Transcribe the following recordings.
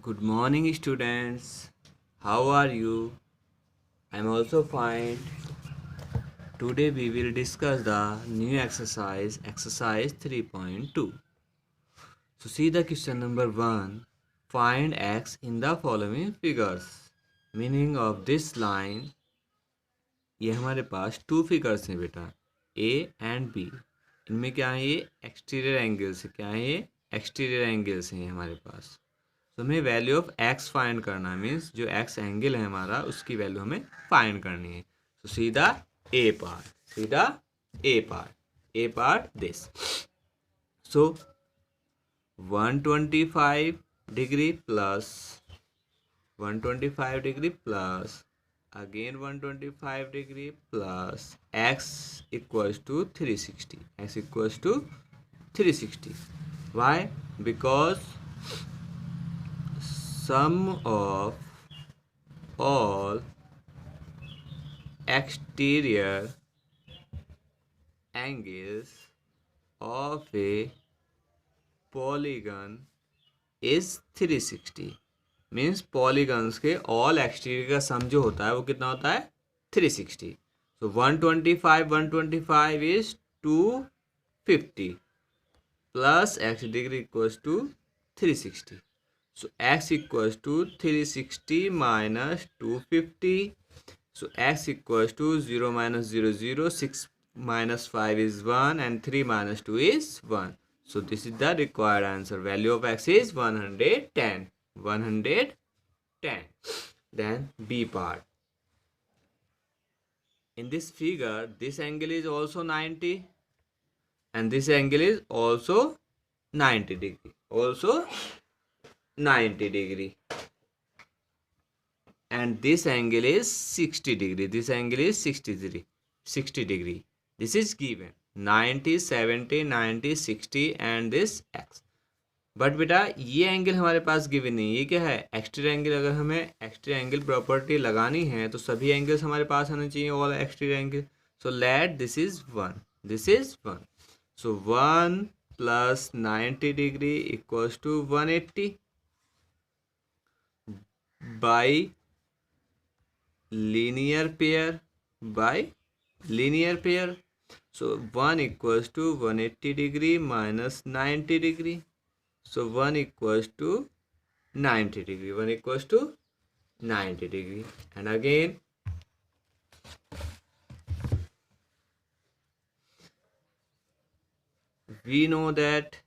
Good morning, students. How are you? I'm also fine. Today we will discuss the new exercise 3.2. So, see the question number 1. Find x in the following figures. Meaning of this line, ये हमारे पास two figures हैं बेटा, A and B. इनमें क्या है, ये exterior angles है. क्या है ये? एक्सटीरियर एंगल्स हैं हमारे पास. तो हमें वैल्यू ऑफ एक्स फाइंड करना है. मीन्स जो एक्स एंगल है हमारा, उसकी वैल्यू हमें फाइंड करनी है. तो सीधा a part this. So 125 degree plus 125 degree plus again 125 degree plus x equals to 360. X equals to 360. Why? Because sum of all exterior angles of a polygon is 360. Means polygons के all exterior का सम जो होता है वो कितना होता है? 360. So 125 is 250 plus x degree equals to 360. So x equals to 360 minus 250. So x equals to 0 minus 0 0. 6 minus 5 is 1 and 3 minus 2 is 1. So this is the required answer. Value of x is 110. 110. Then B part. In this figure, this angle is also 90 and this angle is also 90 degree. Also 90 degree. And this angle is 60 degree. This angle is 60 degree. This is given 90, 70, 90, 60 and this x. But बेटा ये angle हमारे पास given नहीं. ये क्या है? Exterior angle. अगर हमें exterior angle property लगानी है तो सभी एंगल्स हमारे पास आने चाहिए, all exterior angle. So let this is 1. This is 1. So 1 plus 90 degree equals to 180 by linear pair. So 1 equals to 180 degree minus 90 degree. So 1 equals to 90 degree. 1 equals to 90 degree. And again, we know that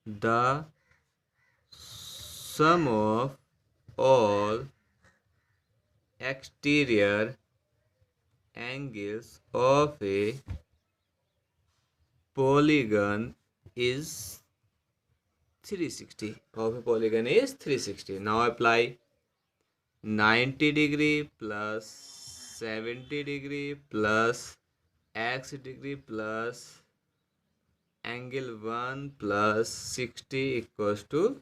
the sum of all exterior angles of a polygon is 360. Of a polygon is 360. Now apply 90 degree plus 70 degree plus x degree plus angle 1 plus 60 equals to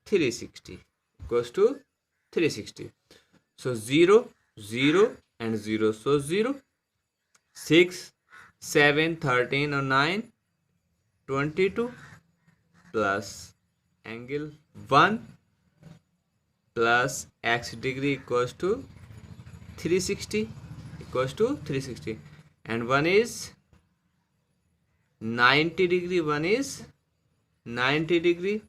360. Equals to 360. So 0, 0 and 0. So 0, 6, 7, 13 or 9, 22 plus angle 1 plus x degree equals to 360. Equals to 360. And 1 is 90 degree. 1 is 90 degree.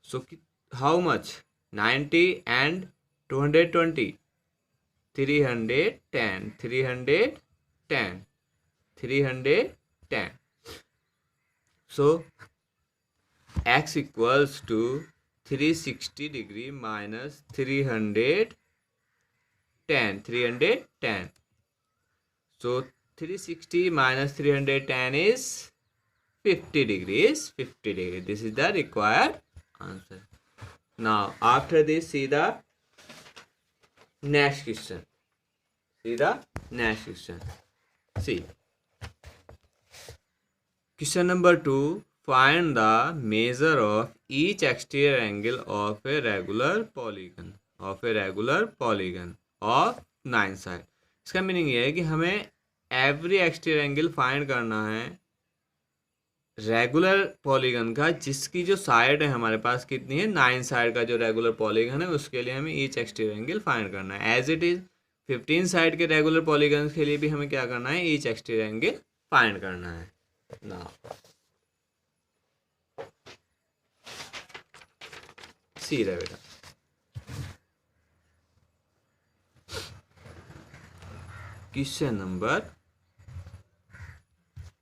So how much? 90 and 220. 310. 310. 310. So x equals to 360 degree minus 310. 310. So 360 minus 310 is 50 degrees. 50 degree. This is the required answer. Now after this, see the next question. See question number 2. Find the measure of each exterior angle of a regular polygon. Of 9 side. इसका meaning ये है कि हमें every exterior angle find करना है regular polygon का जिसकी जो साइड है हमारे पास कितनी है, 9 साइड का जो रेगुलर पॉलीगन है उसके लिए हमें ईच एक्सटीरियर एंगल फाइंड करना है। एज इट इज 15 साइड के रेगुलर पॉलीगन के लिए भी हमें क्या करना है, ईच एक्सटीरियर एंगल फाइंड करना है। ना सी रहे बेटा, question number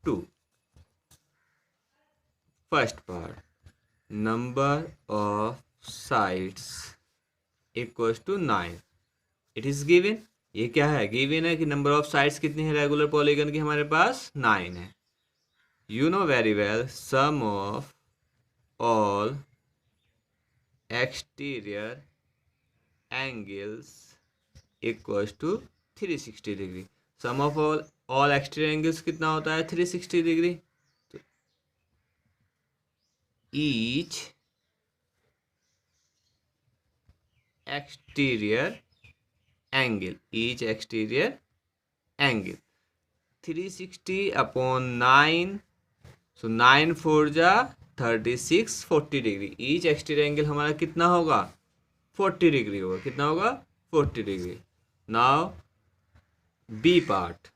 2, first part, number of sides equals to 9। It is given, ये क्या है, गिवन है कि नंबर ऑफ साइड्स कितनी है रेगुलर पॉलीगन की, हमारे पास 9 है। You know very well sum of all exterior angles equals to 360 degree. Sum of all exterior angles कितना होता है, 360 डिग्री। तो each exterior angle, each exterior angle 360 upon 9, so 9 4 जा 36, 40 डिग्री। ईच एक्सटीरियर एंगल हमारा कितना होगा, 40 डिग्री होगा। कितना होगा, 40 degree. Now B part,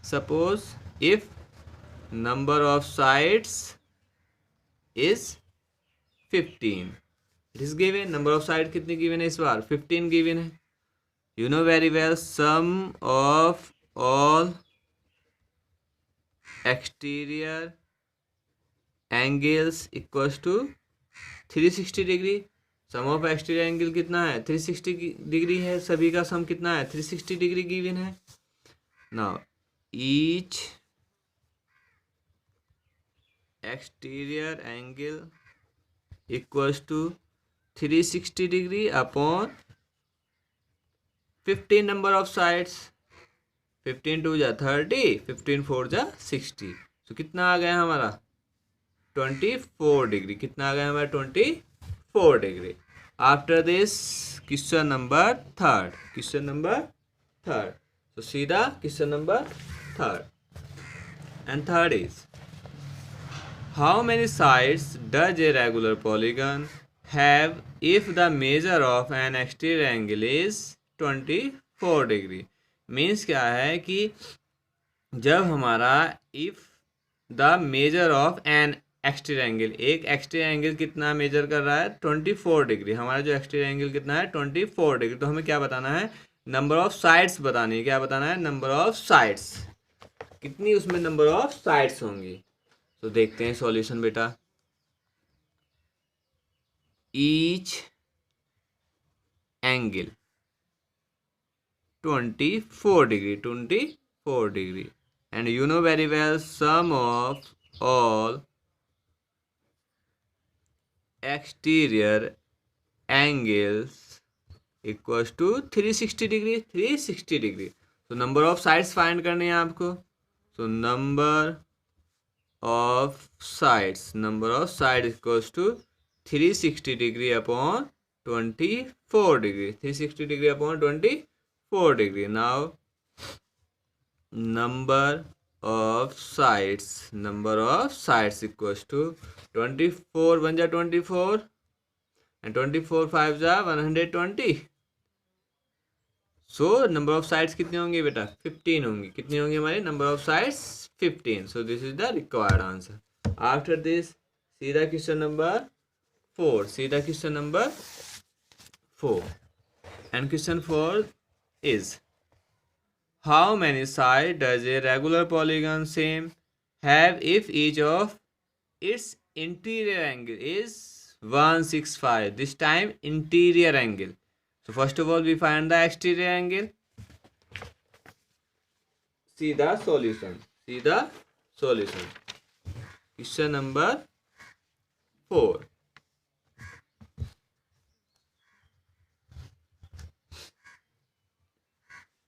suppose if number of sides is 15, it is given, number of side कितनी गिवन है इस बार, 15 गिवन है। You know very well sum of all exterior angles equals to 360 degree. Sum of exterior angle कितना है, 360 degree है। सभी का सम कितना है, 360 डिग्री गिवन है। Now each exterior angle equals to 360 degree upon 15 number of sides. 15 2 जा 30, 15 4 जा 60, तो कितना आ गया हमारा, 24 डिग्री। कितना आ गया हमारा, 24 degree. After this question number third, question number third, तो सीधा question number third, and third is how many sides does a regular polygon have if the measure of N exterior angle is 24 degree. Means क्या है कि जब हमारा if the measure of N exterior angle, एक exterior angle कितना major कर रहा है, 24 डिग्री। हमारा जो एक्सटीरियर एंगल कितना है, 24 डिग्री। तो हमें क्या बताना है, नंबर ऑफ साइड्स बतानी है। क्या बताना है, नंबर ऑफ साइड्स, कितनी उसमें नंबर ऑफ साइड्स होंगी। तो देखते हैं सॉल्यूशन बेटा। Each angle 24 degree, 24 degree, and you know very well sum of all exterior angles equals to 360 degree, 360 degree. तो नंबर ऑफ साइड्स फाइंड करने हैं आपको। तो number of sides, number of side equals to 360 degree upon 24 degree, 360 degree upon 24 degree. Now number of sides, number of sides equals to 24 1 जा 24 and 24 5 जा 120। So number of sides कितने होंगे बेटा, 15 होंगी। कितनी होंगी हमारी number of sides, 15। So this is the required answer. After this सीधा क्वेश्चन नंबर 4, सीधा question number 4, and question 4 is how many sides does a regular polygon same have if each of its interior angle is 165? This time interior angle. So first of all we find the exterior angle. See the solution, see the solution. Question number 4,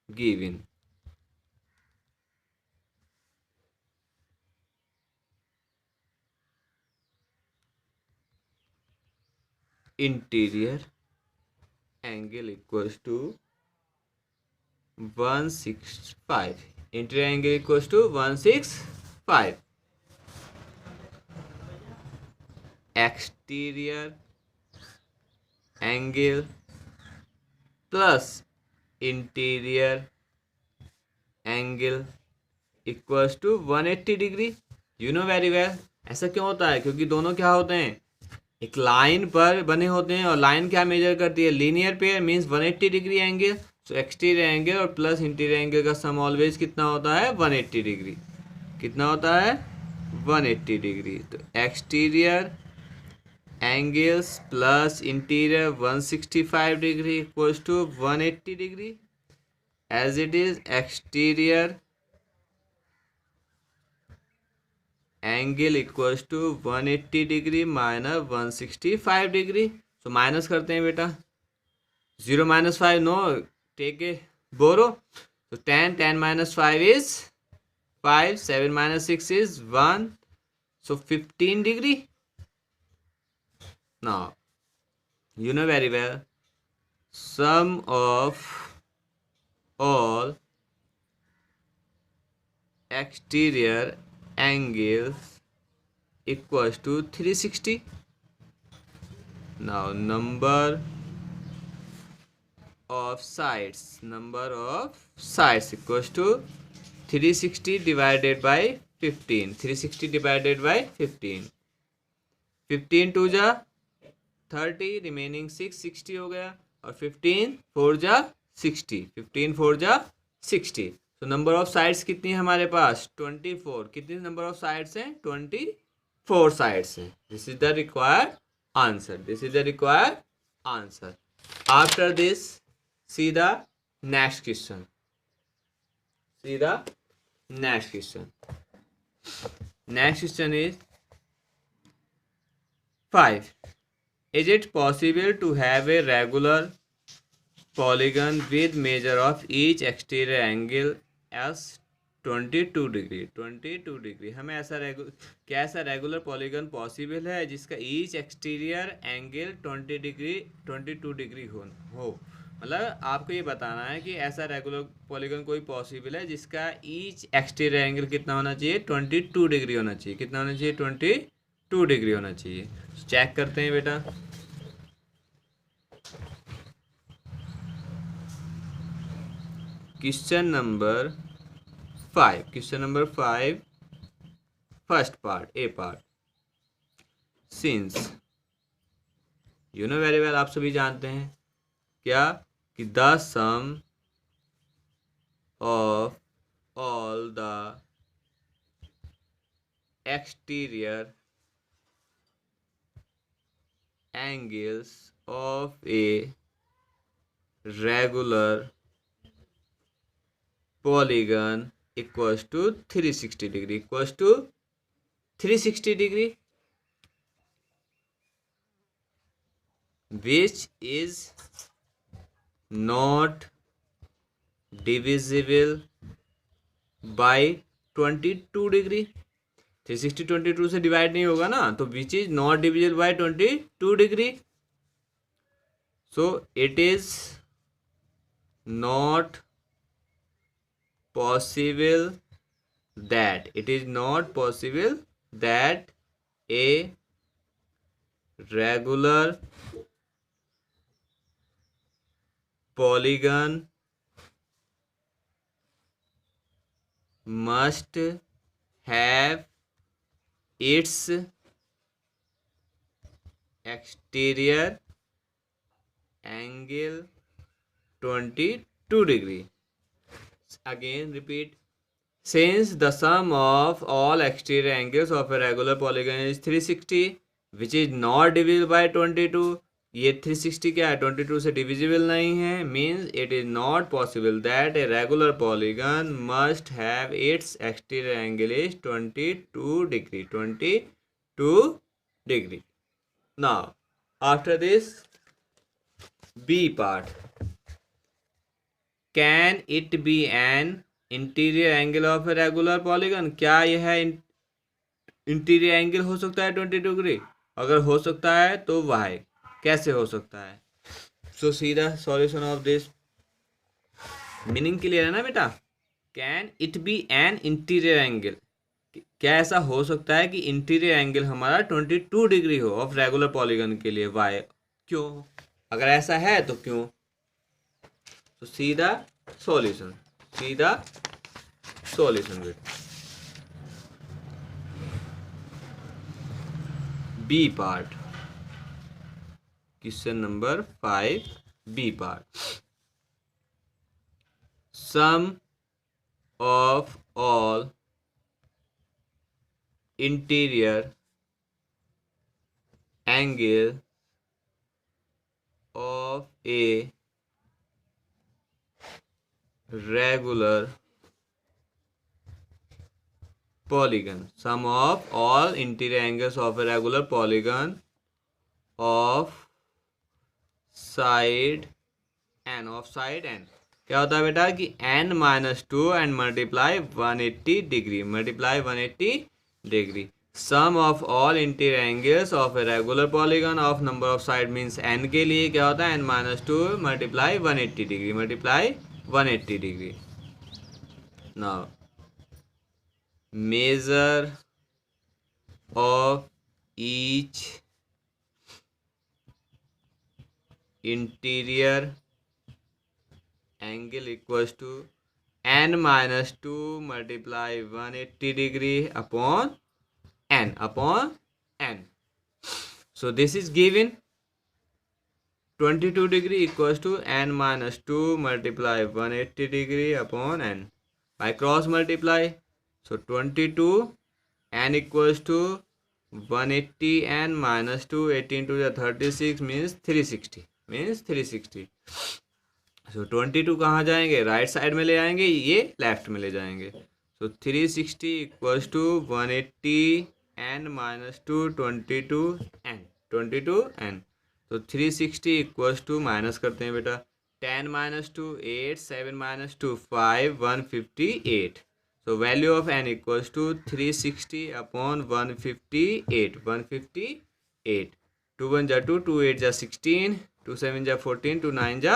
given interior angle equals to 165, interior angle equals to 165, exterior angle plus interior angle equals to 180 degree. You know very well. ऐसा क्यों होता है? क्योंकि दोनों क्या होते हैं, एक लाइन पर बने होते हैं, और लाइन क्या मेजर करती है? Linear pair means 180 degree angle. So exterior angle और प्लस इंटीरियर एंगल का सम ऑलवेज कितना होता है? 180 डिग्री। कितना होता है? 180 डिग्री। तो exterior angles plus interior 165 degree equals to 180 degree. As it is exterior angle equals to 180 degree minus 165 degree. So minus करते हैं बेटा, 0 minus 5 no, take a borrow. तो 10 minus 5 is 5, 7 minus 6 is 1, so 15 degree. Now you know very well, sum of all exterior angles equals to 360. Now number of sides equals to 360 divided by 15. 360 divided by 15, 15 to जा 30, remaining 660 हो गया, और 15 4 जा 60, 15 4 जा 60। तो number of sides कितनी है हमारे पास? 24। कितनी नंबर ऑफ साइड्स हैं? 24 साइड्स हैं। This is the required answer. This is the required answer. After this see the next question. See the next question. Next question is 5. Is it possible to have a regular polygon with measure of each exterior angle as 22 degree? 22 degree. हमें क्या ऐसा regular polygon possible है जिसका each exterior angle 22 degree हो? मतलब आपको ये बताना है कि ऐसा रेगुलर पॉलीगन कोई पॉसिबल है जिसका ईच एक्सटीरियर एंगल कितना होना चाहिए? 22 डिग्री होना चाहिए। कितना होना चाहिए? 22 डिग्री होना चाहिए। चेक करते हैं बेटा। Question number 5, first part, A part. Since you know very well, आप सभी जानते हैं क्या कि the sum of all the exterior angles of a regular polygon equals to 360 degree, equals to 360 degree, which is not divisible by 22 degree। 360 22 से divide नहीं होगा ना, तो which is not divisible by 22 degree, so it is not possible that a regular polygon must have its exterior angle 22 degree। Again repeat, since the sum of all exterior angles of a regular polygon is 360 which is not divisible by 22, ये 360 क्या है? 22 से divisible नहीं है, means it is not possible that a regular polygon must have its exterior angle is 22 degree, 22 degree। Now after this B part, can it be an interior angle of a regular polygon? क्या यह interior angle हो सकता है 22 degree? अगर हो सकता है तो वाई, कैसे हो सकता है? So see the solution of this. Meaning clear है ना बेटा? Can it be an interior angle? क्या ऐसा हो सकता है कि इंटीरियर एंगल हमारा 22 डिग्री हो ऑफ रेगुलर पॉलीगन के लिए? वाई? क्यों? अगर ऐसा है तो क्यों? तो सीधा सॉल्यूशन, सीधा सॉल्यूशन बेटा। B part, question number 5, B part. Sum of all interior angle of a regular polygon, sum of all interior angles of a regular polygon of side n, क्या होता है बेटा कि n minus two and multiply 180 degree, multiply 180 degree. Sum of all interior angles of a regular polygon of number of side means n के लिए क्या होता है n minus two multiply 180 degree, multiply 180 degree. Now measure of each interior angle equals to n minus 2 multiply 180 degree upon n. So this is given 22 degree equals to n minus 2 multiply 180 degree upon n. By cross multiply, so 22 n equals to 180 n minus 2, 18 to the 36 means 360, सो 22 कहाँ जाएंगे? Right side में ले जाएंगे, ये left में ले जाएंगे। So 360 equals to 180 n minus two 22 n. तो 360 इक्वल्स टू माइनस करते हैं बेटा, 10 minus two 8, 7 minus two 5, 158। So value of n equals to 360 upon 158। 2 1 जा 2, 2 8 जा 16, 2 7 जा 14, 2 9 जा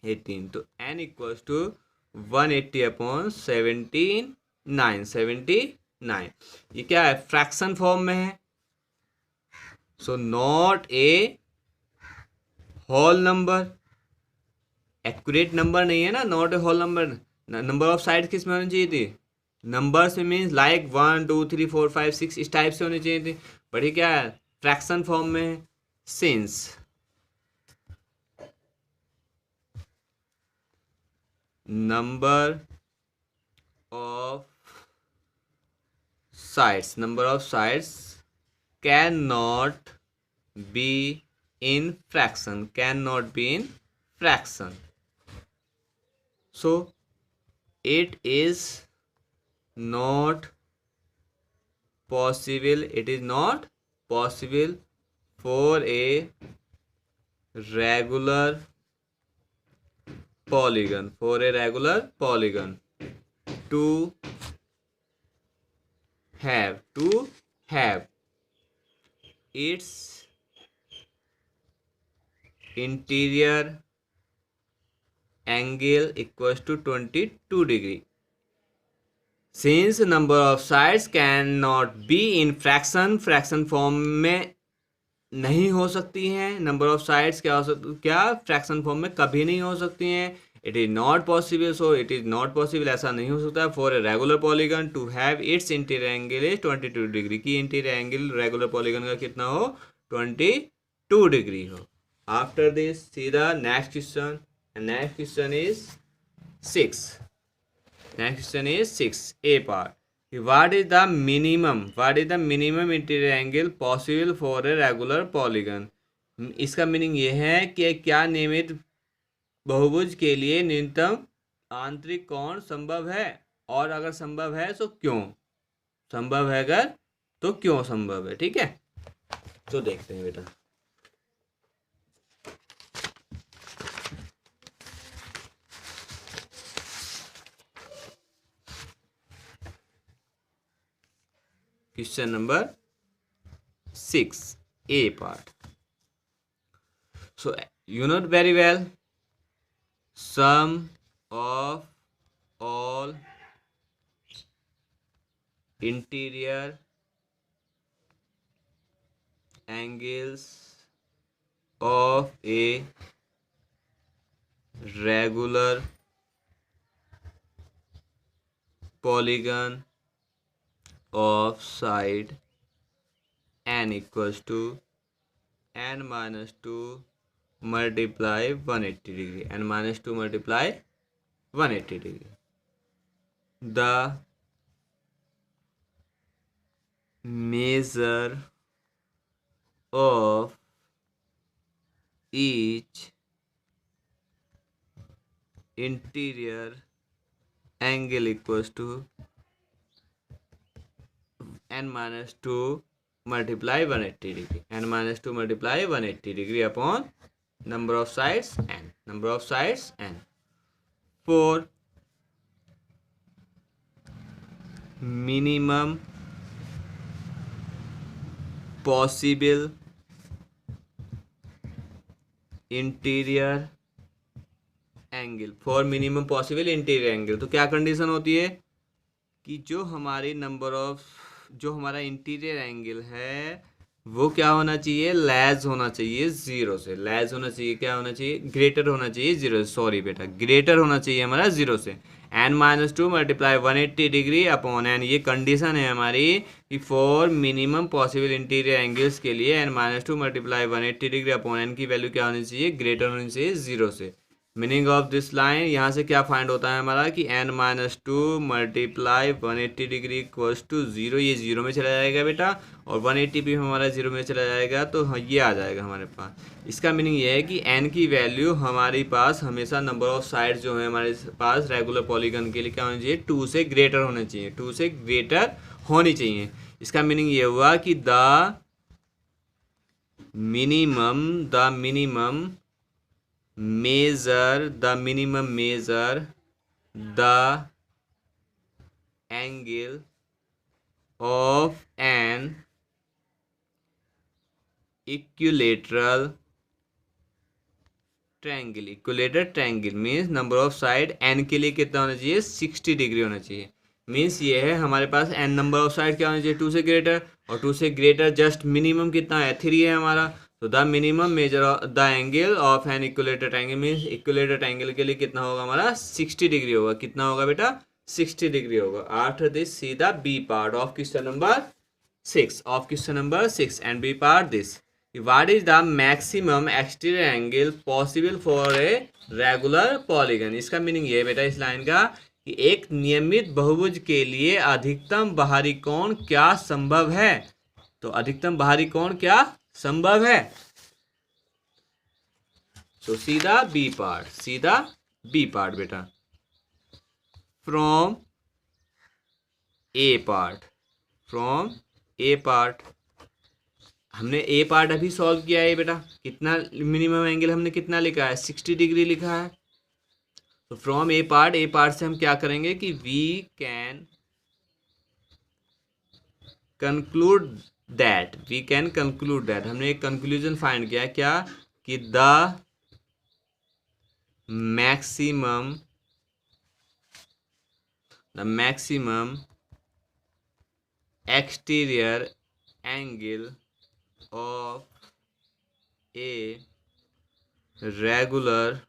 18। तो n इक्वल्स टू 180 अपॉन 79। ये क्या है? फ्रैक्शन फॉर्म में है। So not a whole number, accurate number नहीं है ना, not a whole number. Number of side किस में होनी चाहिए थी? नंबर्स में मीन्स लाइक 1 2 3 4 5 6 इस टाइप से होनी चाहिए थी, बट ये क्या है? फ्रैक्शन फॉर्म में है। Since number of sides cannot be in fraction, so it is not possible for a regular polygon to have its interior angle equals to 22 degree. Since number of sides cannot be in fraction form में नहीं हो सकती हैं। Number of sides क्या fraction form में कभी नहीं हो सकती हैं। It is not possible, so it is not possible, ऐसा नहीं हो सकता for a regular polygon to have its interior angle is 22 degree, की इंटीरियर एंगल रेगुलर पॉलीगन का कितना हो? 22 डिग्री हो। आफ्टर दिस सीधा next question, next question is 6 a part. What is the minimum interior angle possible for a regular polygon? इसका meaning ये है कि क्या नियमित बहुभुज के लिए न्यूनतम आंतरिक कोण संभव है, और अगर संभव है तो क्यों संभव है, अगर तो क्यों संभव है। ठीक है, तो देखते हैं बेटा। Question number 6, A part. So you know very well, sum of all interior angles of a regular polygon of side n equals to n minus 2 multiply 180 degree, n minus 2 multiply 180 degree. The measure of each interior angle equals to n minus 2 multiply 180 degree, n minus 2 multiply 180 degree upon number of sides n, number of sides n. For minimum possible interior angle, for minimum possible interior angle, तो क्या condition होती है कि जो हमारा interior angle है वो क्या होना चाहिए, लेस होना चाहिए जीरो से, लेस होना चाहिए, क्या होना चाहिए, ग्रेटर होना चाहिए जीरो से, सॉरी बेटा, ग्रेटर होना चाहिए हमारा जीरो से। n माइनस 2 मल्टीप्लाई 180 डिग्री अपॉन n, ये कंडीशन है हमारी कि for minimum possible interior angles के लिए n माइनस 2 मल्टीप्लाई 180 डिग्री अपॉन n की वैल्यू क्या होनी चाहिए, ग्रेटर होनी चाहिए जीरो से। मीनिंग ऑफ दिस लाइन, यहाँ से क्या फाइंड होता है हमारा कि n माइनस 2 multiply 180 degree equals to zero, ये जीरो में चला जाएगा बेटा, और 180 भी हमारा जीरो में चला जाएगा, तो ये आ जाएगा हमारे पास। इसका मीनिंग ये है कि n की वैल्यू हमारे पास हमेशा नंबर ऑफ साइड्स जो है हमारे पास रेगुलर पॉलीगन के लिए क्या होनी चाहिए, 2 से ग्रेटर होना चाहिए, 2 से ग्रेटर होनी चाहिए। इसका मीनिंग ये हुआ कि the minimum measure the angle of an equilateral triangle, equilateral triangle means number of side n के लिए कितना होना चाहिए, 60 डिग्री होना चाहिए। मीन्स ये है हमारे पास n नंबर ऑफ साइड क्या होना चाहिए, 2 से ग्रेटर, और 2 से ग्रेटर जस्ट मिनिमम कितना है, 3 है हमारा। तो the minimum measure the angle of an equilateral triangle means equilateral triangle के लिए कितना होगा हमारा, 60 डिग्री होगा। कितना होगा बेटा, 60 डिग्री होगा। After this see the B part of question number 6 and B part this, what is the maximum exterior angle possible for a regular polygon. इसका मीनिंग ये बेटा इस लाइन का कि एक नियमित बहुभुज के लिए अधिकतम बाहरी कोण क्या संभव है, तो अधिकतम बाहरी कोण क्या संभव है। तो सीधा बी पार्ट बेटा, फ्रॉम ए पार्ट हमने ए पार्ट अभी सॉल्व किया है बेटा, कितना मिनिमम एंगल हमने कितना लिखा है, 60 डिग्री लिखा है। तो फ्रॉम ए पार्ट से हम क्या करेंगे कि वी कैन कंक्लूड दैट हमने एक कंक्लूजन फाइंड किया, क्या कि the maximum exterior angle of a regular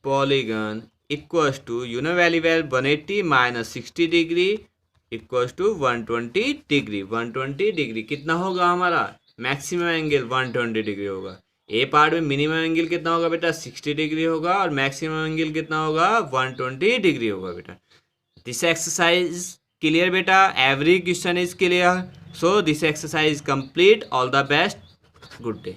polygon equals to value 180 माइनस 60 degree equals to 120 degree. 120 degree कितना होगा हमारा, मैक्सिमम एंगल 120 डिग्री होगा। ए पार्ट में मिनिमम एंगल कितना होगा बेटा, 60 डिग्री होगा, और मैक्सिमम एंगल कितना होगा, 120 डिग्री होगा बेटा। दिस एक्सरसाइज क्लियर बेटा, every question is clear, so this exercise complete. All the best, good day.